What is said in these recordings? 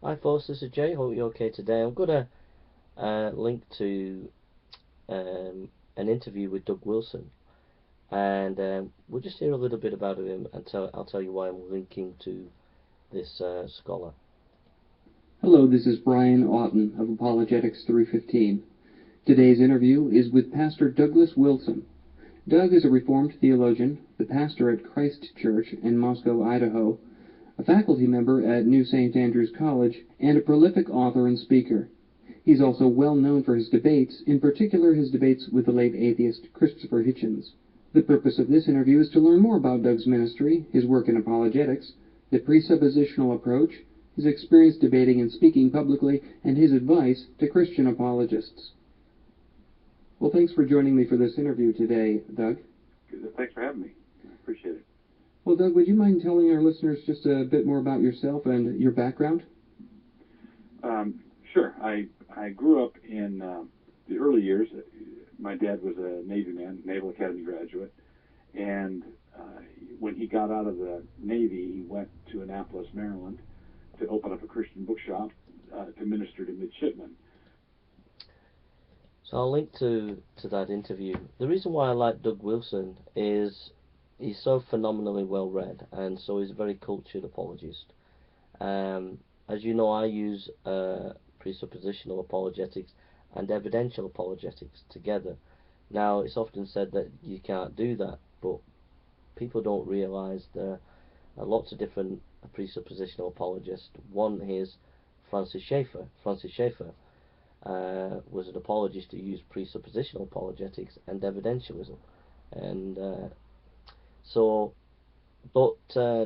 Hi folks, this is Jay. Hope you're okay today. I'm gonna link to an interview with Doug Wilson, and we'll just hear a little bit about him, and I'll tell you why I'm linking to this scholar. Hello, this is Brian Oughton of Apologetics 315. Today's interview is with Pastor Douglas Wilson. Doug is a Reformed theologian, the pastor at Christ Church in Moscow, Idaho, a faculty member at New St. Andrews College, and a prolific author and speaker. He's also well known for his debates, in particular his debates with the late atheist Christopher Hitchens. The purpose of this interview is to learn more about Doug's ministry, his work in apologetics, the presuppositional approach, his experience debating and speaking publicly, and his advice to Christian apologists. Well, thanks for joining me for this interview today, Doug. Thanks for having me. I appreciate it. Well, Doug, would you mind telling our listeners just a bit more about yourself and your background? Sure. I grew up in the early years. My dad was a Navy man, Naval Academy graduate, and when he got out of the Navy, he went to Annapolis, Maryland, to open up a Christian bookshop to minister to midshipmen. So I'll link to that interview. The reason why I like Doug Wilson is he's so phenomenally well read, and so he's a very cultured apologist. As you know, I use presuppositional apologetics and evidential apologetics together. Now, it's often said that you can't do that, but people don't realise there are lots of different presuppositional apologists. One is Francis Schaeffer. Francis Schaeffer was an apologist who used presuppositional apologetics and evidentialism, and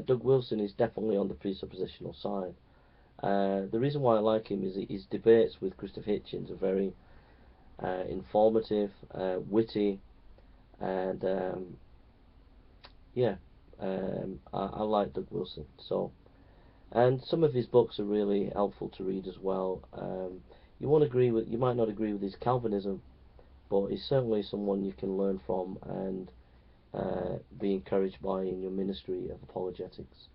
Doug Wilson is definitely on the presuppositional side. The reason why I like him is his debates with Christopher Hitchens are very informative, witty, and I like Doug Wilson. And some of his books are really helpful to read as well. You might not agree with his Calvinism, but he's certainly someone you can learn from and be encouraged by in your ministry of apologetics.